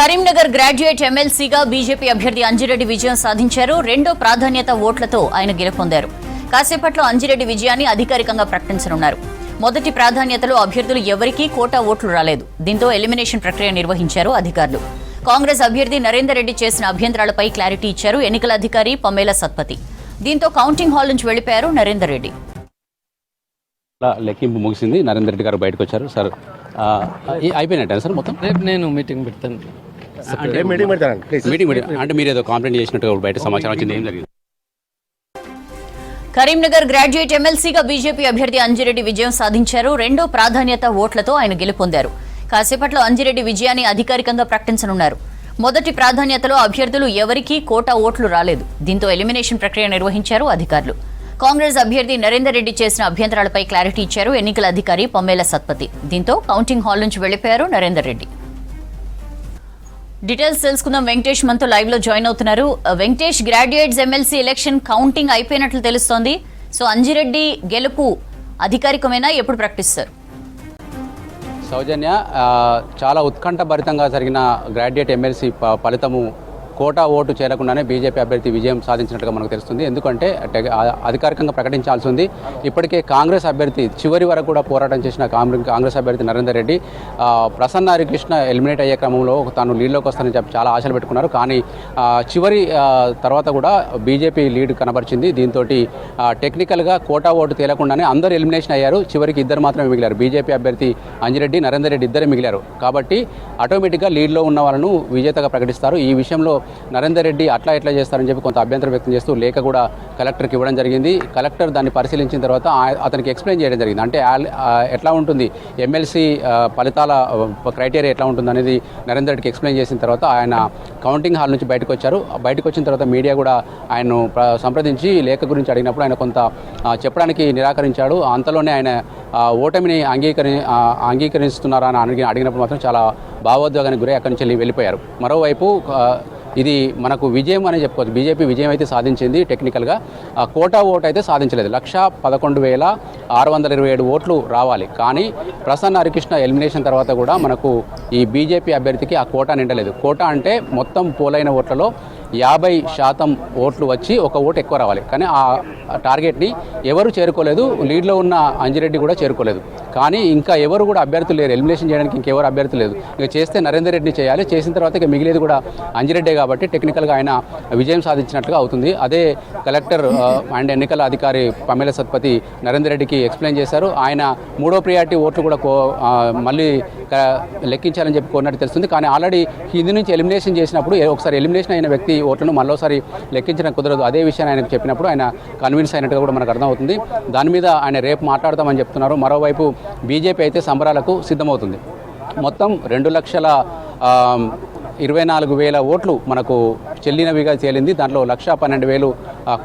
Karimnagar graduate ఎమ్మెల్సీగా BJP అభ్యర్థి అంజిరెడ్డి విజయం సాధించారు. రెండో ప్రాధాన్యత ఓట్లతో ఆయన గెలుపొందారు. కాసేపట్లో అంజిరెడ్డి విజయాన్ని అధికారికంగా ప్రకటించనున్నారు. మొదటి ప్రాధాన్యతలో అభ్యర్థులు ఎవరికీ కోటా ఓట్లు రాలేదు. దీంతో ఎలిమినేషన్ ప్రక్రియ నిర్వహించారు అధికారులు. కాంగ్రెస్ అభ్యర్థి నరేందర్ రెడ్డి చేసిన అభ్యంతరాలపై క్లారిటీ ఇచ్చారు ఎన్నికల అధికారి పమేలా సత్పతి. దీంతో కౌంటింగ్ హాల్ నుంచి వెళ్లిపోయారు నరేందర్ రెడ్డి. లెక్కింపు ముగిసింది. నరేందర్ రెడ్డి గారు బయటకు వచ్చారు. సార్ అయిపోయినట్టు సార్ మొత్తం రేపు నేను మీటింగ్ పెడతాను. మీటింగ్ అంటే మీరు ఏదో కంప్లైంట్ చేసినట్టు బయట సమాచారం వచ్చింది. ఏం జరిగింది? కరీంనగర్ గ్రాడ్యుయేట్ ఎమ్మెల్సీగా బీజేపీ అభ్యర్థి అంజిరెడ్డి విజయం సాధించారు. రెండో ప్రాధాన్యత ఓట్లతో ఆయన గెలుపొందారు. కాసేపట్లో అంజిరెడ్డి విజయాన్ని అధికారికంగా ప్రకటించనున్నారు. మొదటి ప్రాధాన్యతలో అభ్యర్థులు ఎవరికీ కోటా ఓట్లు రాలేదు. దీంతో ఎలిమినేషన్ ప్రక్రియ నిర్వహించారు అధికారులు. కాంగ్రెస్ అభ్యర్థి నరేందర్ రెడ్డి చేసిన అభ్యంతరాలపై క్లారిటీ ఇచ్చారు ఎన్నికల అధికారి పమేలా సత్పతి. దీంతో కౌంటింగ్ హాల్ నుంచి వెళ్లిపోయారు నరేందర్ రెడ్డి. డీటెయిల్స్ తెలుసుకుందాం. వెంకటేష్ మనతో లైవ్ లో జాయిన్ అవుతున్నారు. Venkatesh, graduates MLC election counting అయిపోయినట్లు తెలుస్తోంది. సో అంజిరెడ్డి గెలుపు అధికారికమేనా, ఎప్పుడు ప్రకటిస్తారు? సౌజన్య, చాలా ఉత్కంఠభరితంగా జరిగిన గ్రాడ్యుయేట్ ఎమ్మెల్సీ ఫలితము కోటా ఓటు చేరకుండానే బీజేపీ అభ్యర్థి విజయం సాధించినట్టుగా మనకు తెలుస్తుంది. ఎందుకంటే అధికారికంగా ప్రకటించాల్సి ఉంది. ఇప్పటికే కాంగ్రెస్ అభ్యర్థి చివరి వరకు కూడా పోరాటం చేసిన కాంగ్రెస్ అభ్యర్థి నరేందర్ రెడ్డి ప్రసన్న హరికృష్ణ ఎలిమినేట్ అయ్యే క్రమంలో తాను లీడ్లోకి వస్తానని చెప్పి చాలా ఆశలు పెట్టుకున్నారు. కానీ చివరి తర్వాత కూడా బీజేపీ లీడ్ కనబరిచింది. దీంతో టెక్నికల్గా కోటా ఓటు తేలకుండానే అందరూ ఎలిమినేషన్ అయ్యారు. చివరికి ఇద్దరు మాత్రమే మిగిలారు. బీజేపీ అభ్యర్థి అంజిరెడ్డి, నరేందర్ రెడ్డి ఇద్దరే మిగిలారు. కాబట్టి ఆటోమేటిక్గా లీడ్లో ఉన్న వాళ్ళను విజేతగా ప్రకటిస్తారు. ఈ విషయంలో నరేందర్ రెడ్డి అట్లా ఎట్లా చేస్తారని చెప్పి కొంత అభ్యంతరం వ్యక్తం చేస్తూ లేఖ కూడా కలెక్టర్కి ఇవ్వడం జరిగింది. కలెక్టర్ దాన్ని పరిశీలించిన తర్వాత అతనికి ఎక్స్ప్లెయిన్ చేయడం జరిగింది. అంటే ఎట్లా ఉంటుంది ఎమ్మెల్సీ ఫలితాల క్రైటీరియా ఎట్లా ఉంటుంది అనేది నరేందర్ రెడ్డికి ఎక్స్ప్లెయిన్ చేసిన తర్వాత ఆయన కౌంటింగ్ హాల్ నుంచి బయటకు వచ్చారు. బయటకు వచ్చిన తర్వాత మీడియా కూడా ఆయన్ను సంప్రదించి లేఖ గురించి అడిగినప్పుడు ఆయన కొంత చెప్పడానికి నిరాకరించాడు. అంతలోనే ఆయన ఓటమిని అంగీకరిస్తున్నారా అని అడిగినప్పుడు మాత్రం చాలా భావోద్వేగానికి గురై అక్కడి నుంచి వెళ్ళిపోయారు. మరోవైపు ఇది మనకు విజయం అని చెప్పుకోవచ్చు. బీజేపీ విజయం అయితే సాధించింది. టెక్నికల్గా కోటా ఓటు అయితే సాధించలేదు. 1,11,627 ఓట్లు రావాలి. కానీ ప్రసన్న హరికృష్ణ ఎలిమినేషన్ తర్వాత కూడా మనకు ఈ బీజేపీ అభ్యర్థికి ఆ కోటా నిండలేదు. కోటా అంటే మొత్తం పోలైన ఓట్లలో 50% ఓట్లు వచ్చి ఒక ఓటు ఎక్కువ రావాలి. కానీ ఆ టార్గెట్ని ఎవరు చేరుకోలేదు. లీడ్లో ఉన్న అంజిరెడ్డి కూడా చేరుకోలేదు. కానీ ఇంకా ఎవరు కూడా అభ్యర్థులు లేరు. ఎలిమినేషన్ చేయడానికి ఇంకెవరు అభ్యర్థులు లేదు. ఇక చేస్తే నరేందర్ రెడ్డిని చేయాలి. చేసిన తర్వాత ఇక మిగిలేదు కూడా అంజిరెడ్డే కాబట్టి టెక్నికల్గా ఆయన విజయం సాధించినట్లుగా అవుతుంది. అదే కలెక్టర్ అండ్ ఎన్నికల అధికారి పమేలా సత్పతి నరేందర్ రెడ్డికి ఎక్స్ప్లెయిన్ చేశారు. ఆయన మూడో ప్రియారిటీ ఓట్లు కూడా మళ్ళీ లెక్కించాలని చెప్పి కోరినట్టు తెలుస్తుంది. కానీ ఆల్రెడీ హిందీ నుంచి ఎలిమినేషన్ చేసినప్పుడు ఒకసారి ఎలిమినేషన్ అయిన వ్యక్తి ఓట్లను మరోసారి లెక్కించడం కుదరదు. అదే విషయాన్ని ఆయనకు చెప్పినప్పుడు ఆయన కన్విన్స్ అయినట్టుగా కూడా మనకు అర్థమవుతుంది. దాని మీద ఆయన రేపు మాట్లాడతామని చెప్తున్నారు. మరోవైపు బీజేపీ అయితే సంబరాలకు సిద్ధమవుతుంది. మొత్తం 2,24,000 ఓట్లు మనకు చెల్లినవిగా తేలింది. దాంట్లో 1,12,000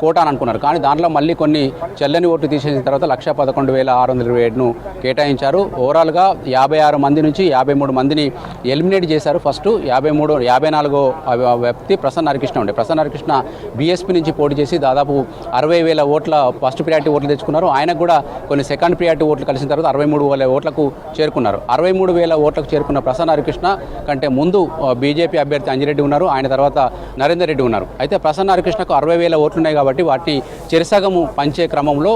కోటా అని అనుకున్నారు. కానీ దాంట్లో మళ్ళీ కొన్ని చెల్లని ఓట్లు తీసేసిన తర్వాత 1,11,627ను కేటాయించారు. ఓవరాల్గా 56 మంది నుంచి 53 మందిని ఎలిమినేట్ చేశారు. ఫస్ట్ 54వ వ్యక్తి ప్రసన్న హరికృష్ణ ఉండే. ప్రసన్న హరికృష్ణ బీఎస్పీ నుంచి పోటీ చేసి దాదాపు 60,000 ఓట్ల ఫస్ట్ ప్రియారిటీ ఓట్లు తెచ్చుకున్నారు. ఆయనకు కూడా కొన్ని సెకండ్ ప్రియారిటీ ఓట్లు కలిసిన తర్వాత 63,000 ఓట్లకు చేరుకున్నారు. 63,000 ఓట్లకు చేరుకున్న ప్రసన్న హరికృష్ణ కంటే ముందు బీజేపీ అభ్యర్థి అంజిరెడ్డి ఉన్నారు. ఆయన తర్వాత నరేందర్ రెడ్డి ఉన్నారు. అయితే ప్రసన్న హరికృష్ణకు 60,000 ఓట్లు ఉన్నాయి కాబట్టి వాటిని చెరసగము పంచే క్రమంలో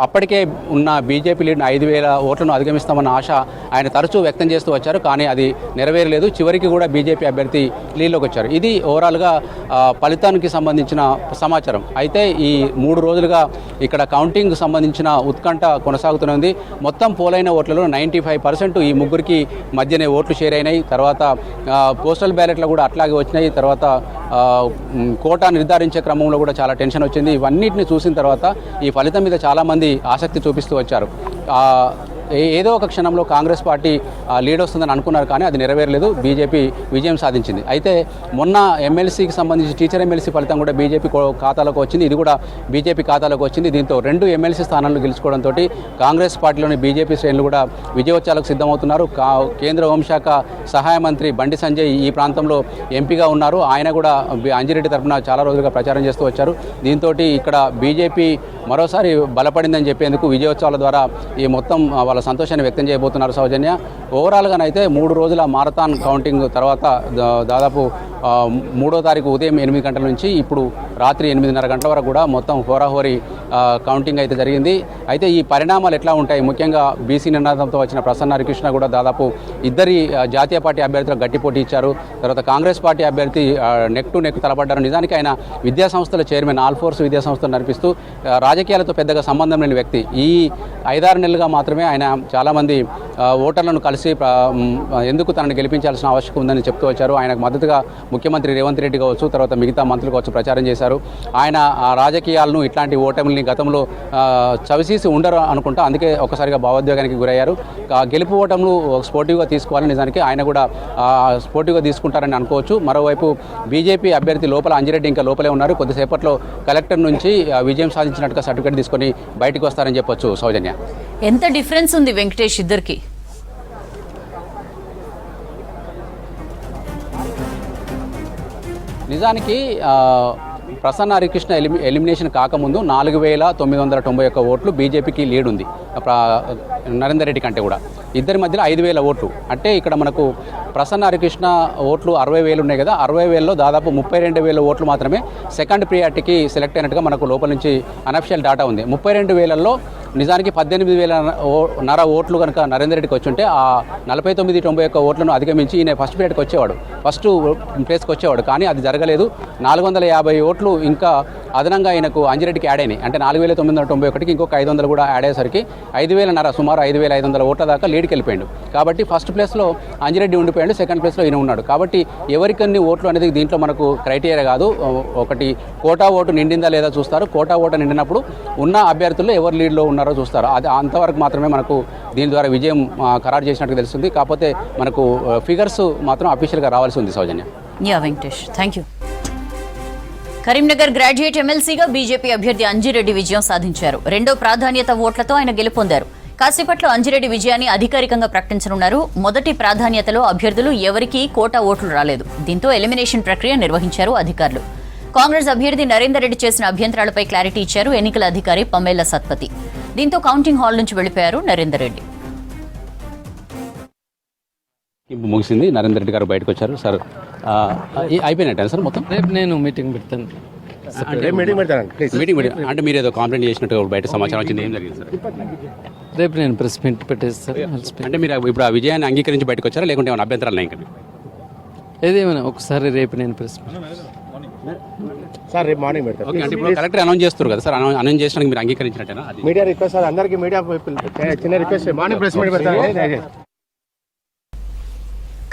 అప్పటికే ఉన్న బీజేపీ లీడ్ 5,000 ఓట్లను అధిగమిస్తామన్న ఆశ ఆయన తరచూ వ్యక్తం చేస్తూ వచ్చారు. కానీ అది నెరవేరలేదు. చివరికి కూడా బీజేపీ అభ్యర్థి లీడ్లోకి వచ్చారు. ఇది ఓవరాల్గా ఫలితానికి సంబంధించిన సమాచారం. అయితే ఈ 3 రోజులుగా ఇక్కడ కౌంటింగ్ సంబంధించిన ఉత్కంఠ కొనసాగుతున్నది. మొత్తం పోలైన ఓట్లలో 95% ఈ ముగ్గురికి మధ్యనే ఓట్లు షేర్ అయినాయి. తర్వాత పోస్టల్ బ్యాలెట్లు కూడా అట్లాగే వచ్చినాయి. తర్వాత కోటా నిర్ధారించే క్రమంలో కూడా చాలా టెన్షన్ వచ్చింది. ఇవన్నిటిని చూసిన తర్వాత ఈ ఫలితం మీద చాలామంది ఆసక్తి చూపిస్తూ వచ్చారు. ఏదో ఒక క్షణంలో కాంగ్రెస్ పార్టీ లీడ్ వస్తుందని అనుకున్నారు. కానీ అది నెరవేరలేదు. బీజేపీ విజయం సాధించింది. అయితే మొన్న ఎమ్మెల్సీకి సంబంధించి టీచర్ ఎమ్మెల్సీ ఫలితం కూడా బీజేపీ ఖాతాలోకి వచ్చింది. ఇది కూడా బీజేపీ ఖాతాలోకి వచ్చింది. దీంతో 2 ఎమ్మెల్సీ స్థానాలను గెలుచుకోవడంతో కాంగ్రెస్ పార్టీలోని బీజేపీ శ్రేణులు కూడా విజయోత్సవాలకు సిద్ధమవుతున్నారు. కేంద్ర హోంశాఖ సహాయ మంత్రి బండి సంజయ్ ఈ ప్రాంతంలో ఎంపీగా ఉన్నారు. ఆయన కూడా అంజిరెడ్డి తరఫున చాలా రోజులుగా ప్రచారం చేస్తూ వచ్చారు. దీంతో ఇక్కడ బీజేపీ మరోసారి బలపడిందని చెప్పేందుకు విజయోత్సవాల ద్వారా ఈ మొత్తం వాళ్ళ వాళ్ళ సంతోషాన్ని వ్యక్తం చేయబోతున్నారు సౌజన్య. ఓవరాల్గానైతే 3 రోజుల మారథాన్ కౌంటింగ్ తర్వాత దాదాపు 3వ తారీఖు ఉదయం 8 గంటల నుంచి ఇప్పుడు రాత్రి 8:30 గంటల వరకు కూడా మొత్తం హోరాహోరీ కౌంటింగ్ అయితే జరిగింది. అయితే ఈ పరిణామాలు ఎట్లా ఉంటాయి, ముఖ్యంగా బీసీ నినాదంతో వచ్చిన ప్రసన్న హరికృష్ణ కూడా దాదాపు ఇద్దరి జాతీయ పార్టీ అభ్యర్థులకు గట్టి పోటీ ఇచ్చారు. తర్వాత కాంగ్రెస్ పార్టీ అభ్యర్థి నెక్ టు నెక్ తలపడ్డారు. నిజానికి ఆయన విద్యాసంస్థల చైర్మన్, ఆల్ ఫోర్స్ విద్యాసంస్థలు నడిపిస్తూ రాజకీయాలతో పెద్దగా సంబంధం లేని వ్యక్తి. ఈ 5-6 నెలలుగా మాత్రమే ఆయన చాలామంది ఓటర్లను కలిసి ఎందుకు తనని గెలిపించాల్సిన ఆవశ్యకత ఉందని చెప్తూ వచ్చారు. ఆయనకు మద్దతుగా ముఖ్యమంత్రి రేవంత్ రెడ్డి కావచ్చు, తర్వాత మిగతా మంత్రులు కావచ్చు ప్రచారం చేశారు. ఆయన రాజకీయాలను ఇట్లాంటి ఓటమిని గతంలో చవిసీసి ఉండరు అనుకుంటా, అందుకే ఒకసారిగా భావోద్వేగానికి గురయ్యారు. గెలుపు ఓటములు స్పోర్టివ్గా తీసుకోవాలని నిజానికి ఆయన కూడా స్పోర్టివ్గా తీసుకుంటారని అనుకోవచ్చు. మరోవైపు బీజేపీ అభ్యర్థి లోపల అంజిరెడ్డి ఇంకా లోపలే ఉన్నారు. కొద్దిసేపట్లో కలెక్టర్ నుంచి విజయం సాధించినట్టుగా సర్టిఫికేట్ తీసుకొని బయటకు వస్తారని చెప్పొచ్చు. సౌజన్య, ఎంత డిఫరెన్స్ ఉంది వెంకటేష్ ఇద్దరికి? నిజానికి ప్రసన్న హరికృష్ణ ఎలిమినేషన్ కాకముందు 4,991 ఓట్లు బీజేపీకి లీడ్ ఉంది నరేందర్ రెడ్డి కంటే కూడా. ఇద్దరి మధ్యలో 5,000 ఓట్లు. అంటే ఇక్కడ మనకు ప్రసన్న హరికృష్ణ ఓట్లు 60,000 ఉన్నాయి కదా, 60,000లో దాదాపు 32,000 ఓట్లు మాత్రమే సెకండ్ ప్రియారిటీకి సెలెక్ట్ అయినట్టుగా మనకు లోపల నుంచి అనఫిషియల్ డాటా ఉంది. 32,000లో నిజానికి 18,500 ఓట్లు కనుక నరేందర్ రెడ్డికి వచ్చి ఉంటే ఆ 49-91 ఓట్లను అధిగమించి ఈయన ఫస్ట్ ప్రియారిటీకి వచ్చేవాడు, ఫస్ట్ ప్లేస్కి వచ్చేవాడు. కానీ అది జరగలేదు. 450 ఓట్లు ఇంకా అదనంగా ఆయనకు అంజిరెడ్డికి యాడ్ అయినాయి. అంటే 4,991కి ఇంకొక 500 కూడా యాడ్ అయ్యేసరికి 5,500 సుమారు 5,500 ఓట్ల దాకా లీడ్కి వెళ్ళిపోయాడు. కాబట్టి ఫస్ట్ ప్లేస్లో అంజిరెడ్డి ఉండిపోయాడు, సెకండ్ ప్లేస్లో ఈయన ఉన్నాడు. కాబట్టి ఎవరికన్ని ఓట్లు అనేది దీంట్లో మనకు క్రైటీరియా కాదు. ఒకటి కోటా ఓటు నిండిందా లేదా చూస్తారు. కోటా ఓటు నిండినప్పుడు ఉన్న అభ్యర్థుల్లో ఎవరు లీడ్లో ఉన్నారో చూస్తారు. అది అంతవరకు మాత్రమే మనకు దీని ద్వారా విజయం ఖరారు చేసినట్టు తెలుస్తుంది. కాకపోతే మనకు ఫిగర్స్ మాత్రం అఫీషియల్గా రావాల్సి ఉంది. Soujanya. Yeah Venkatesh, thank you. Karimnagar graduate ఎమ్మెల్సీగా బీజేపీ అభ్యర్థి అంజిరెడ్డి విజయం సాధించారు. 2వ ప్రాధాన్యత ఓట్లతో ఆయన గెలుపొందారు. కాసేపట్లో అంజిరెడ్డి విజయాన్ని అధికారికంగా ప్రకటించనున్నారు. మొదటి ప్రాధాన్యతలో అభ్యర్థులు ఎవరికీ కోటా ఓట్లు రాలేదు. దీంతో ఎలిమినేషన్ ప్రక్రియ నిర్వహించారు అధికారులు. కాంగ్రెస్ అభ్యర్థి నరేందర్ రెడ్డి చేసిన అభ్యంతరాలపై క్లారిటీ ఇచ్చారు ఎన్నికల అధికారి పమేలా సత్పతి. దీంతో కౌంటింగ్ హాల్ నుంచి వెళ్లిపోయారు నరేందర్ రెడ్డి. ముగిసింది, నరేందర్ రెడ్డి గారు బయటకు వచ్చారు. సార్ అయిపోయినట్టే సార్ మొత్తం? రేపు నేను మీటింగ్ పెడతాను. మీటింగ్ అంటే మీరు ఏదో కంప్లైంట్ చేసినట్టు బయట సమాచారం వచ్చింది, ఏం జరిగింది సార్? రేపు నేను ప్రెస్ మీట్ పెట్టేస్తాను. అంటే మీరు ఇప్పుడు ఆ విజయాన్ని అంగీకరించి బయటకు వచ్చారా, లేకుంటే ఏమైనా అభ్యంతరాలు ఇంకా? ఏదేమైనా ఒకసారి రేపు నేను ప్రెస్ మీట్ సార్ రేపు మార్నింగ్ పెడతారు. ఓకే, అంటే ఇప్పుడు కలెక్టర్ అనౌన్స్ చేస్తారు కదా సార్, అనౌన్స్ చేసినానికి మీరు అంగీకరించినట్టేనా? మీడియా రిక్వెస్ట్ సార్, అందరికీ మీడియా చిన్న రిక్వెస్ట్, మార్నింగ్ ప్రెస్ మీట్ పెడతారు.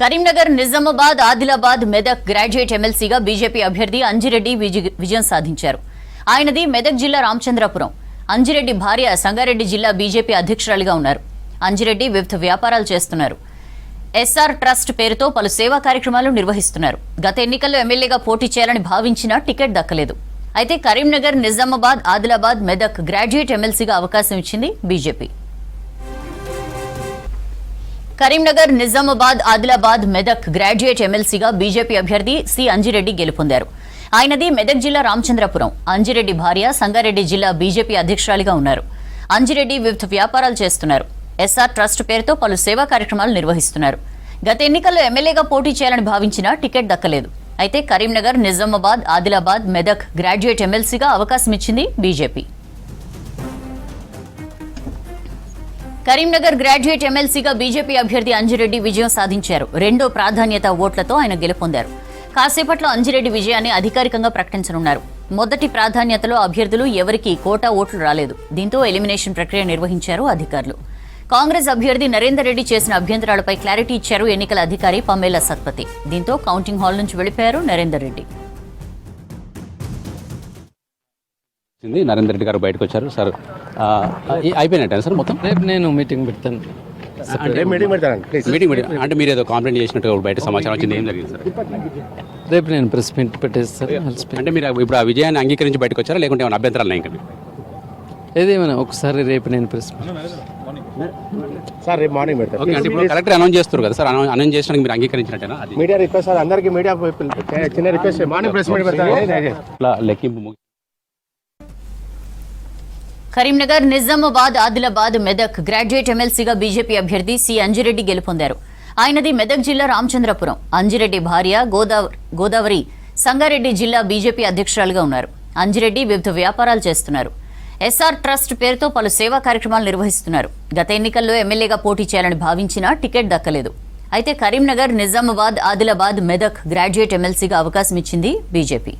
కరీంనగర్, నిజామాబాద్, ఆదిలాబాద్, మెదక్ గ్రాడ్యుయేట్ ఎమ్మెల్సీగా బీజేపీ అభ్యర్థి అంజిరెడ్డి విజయం సాధించారు. ఆయనది మెదక్ జిల్లా రామచంద్రపురం. అంజిరెడ్డి భార్య సంగారెడ్డి జిల్లా బీజేపీ అధ్యక్షురాలిగా ఉన్నారు. అంజిరెడ్డి వివిధ వ్యాపారాలు చేస్తున్నారు. ఎస్ఆర్ ట్రస్ట్ పేరుతో పలు సేవా కార్యక్రమాలు నిర్వహిస్తున్నారు. గత ఎన్నికల్లో ఎమ్మెల్యేగా పోటీ చేయాలని భావించినా టికెట్ దక్కలేదు. అయితే కరీంనగర్, నిజామాబాద్, ఆదిలాబాద్, మెదక్ గ్రాడ్యుయేట్ ఎమ్మెల్సీగా అవకాశం ఇచ్చింది బీజేపీ. కరీంనగర్, నిజామాబాద్, ఆదిలాబాద్, మెదక్ గ్రాడ్యుయేట్ ఎమ్మెల్సీగా బీజేపీ అభ్యర్థి సి అంజిరెడ్డి గెలుపొందారు. ఆయనది మెదక్ జిల్లా రామచంద్రపురం. అంజిరెడ్డి భార్య సంగారెడ్డి జిల్లా బీజేపీ అధ్యక్షురాలిగా ఉన్నారు. అంజిరెడ్డి వివిధ వ్యాపారాలు చేస్తున్నారు. ఎస్ఆర్ ట్రస్ట్ పేరుతో పలు సేవా కార్యక్రమాలు నిర్వహిస్తున్నారు. గత ఎన్నికల్లో ఎమ్మెల్యేగా పోటీ చేయాలని భావించినా టికెట్ దక్కలేదు. అయితే కరీంనగర్, నిజామాబాద్, ఆదిలాబాద్, మెదక్ గ్రాడ్యుయేట్ ఎమ్మెల్సీగా అవకాశం ఇచ్చింది బీజేపీ. కరీంనగర్ గ్రాడ్యుయేట్ ఎమ్మెల్సీగా బీజేపీ అభ్యర్థి అంజిరెడ్డి విజయం సాధించారు. 2వ ప్రాధాన్యత ఓట్లతో ఆయన గెలుపొందారు. కాసేపట్లో అంజిరెడ్డి విజయాన్ని అధికారికంగా ప్రకటించనున్నారు. మొదటి ప్రాధాన్యతలో అభ్యర్థులు ఎవరికీ కోటా ఓట్లు రాలేదు. దీంతో ఎలిమినేషన్ ప్రక్రియ నిర్వహించారు అధికారులు. కాంగ్రెస్ అభ్యర్థి నరేందర్ రెడ్డి చేసిన అభ్యంతరాలపై క్లారిటీ ఇచ్చారు ఎన్నికల అధికారి పమేలా సత్పతి. దీంతో కౌంటింగ్ హాల్ నుంచి వెళ్లిపోయారు నరేందర్ రెడ్డి. నరేందర్ రెడ్డి గారు బయటకు వచ్చారు. సార్ అయిపోయినట్టే సార్ మొత్తం? రేపు నేను మీటింగ్ పెడతాను. మీటింగ్ అంటే మీరు ఏదో కంప్లైంట్ చేసినట్టు బయట సమాచారం వచ్చింది, ఏం జరిగింది సార్? రేపు నేను ప్రెస్ మీట్ పెట్టేస్తాను. అంటే మీరు ఇప్పుడు ఆ విజయాన్ని అంగీకరించి బయటకు వచ్చారా, లేకుంటే ఏమైనా అభ్యంతరాలు ఇంకా? ఏదేమైనా ఒకసారి రేపు నేను ప్రెస్ మీట్ సార్ రేపు మార్నింగ్ పెడతారు. ఓకే, అంటే ఇప్పుడు కలెక్టర్ అనౌన్స్ చేస్తారు కదా సార్, అనౌన్స్ చేసినానికి మీరు అంగీకరించినట్టేనా? మీడియా రిక్వెస్ట్ సార్, అందరికీ మీడియా చిన్న రిక్వెస్ట్, మార్నింగ్ ప్రెస్ మీట్ పెడతారు. లెక్కింపు కరీంనగర్, నిజామాబాద్, ఆదిలాబాద్, మెదక్ గ్రాడ్యుయేట్ ఎమ్మెల్సీగా బీజేపీ అభ్యర్థి సి అంజిరెడ్డి గెలుపొందారు. ఆయనది మెదక్ జిల్లా రామచంద్రపురం. అంజిరెడ్డి భార్య గోదావరి సంగారెడ్డి జిల్లా బీజేపీ అధ్యక్షురాలుగా ఉన్నారు. అంజిరెడ్డి వివిధ వ్యాపారాలు చేస్తున్నారు. ఎస్ఆర్ ట్రస్ట్ పేరుతో పలు సేవా కార్యక్రమాలు నిర్వహిస్తున్నారు. గత ఎన్నికల్లో ఎమ్మెల్యేగా పోటీ చేయాలని భావించినా టికెట్ దక్కలేదు. అయితే కరీంనగర్, నిజామాబాద్, ఆదిలాబాద్, మెదక్ గ్రాడ్యుయేట్ ఎమ్మెల్సీగా అవకాశం ఇచ్చింది బీజేపీ.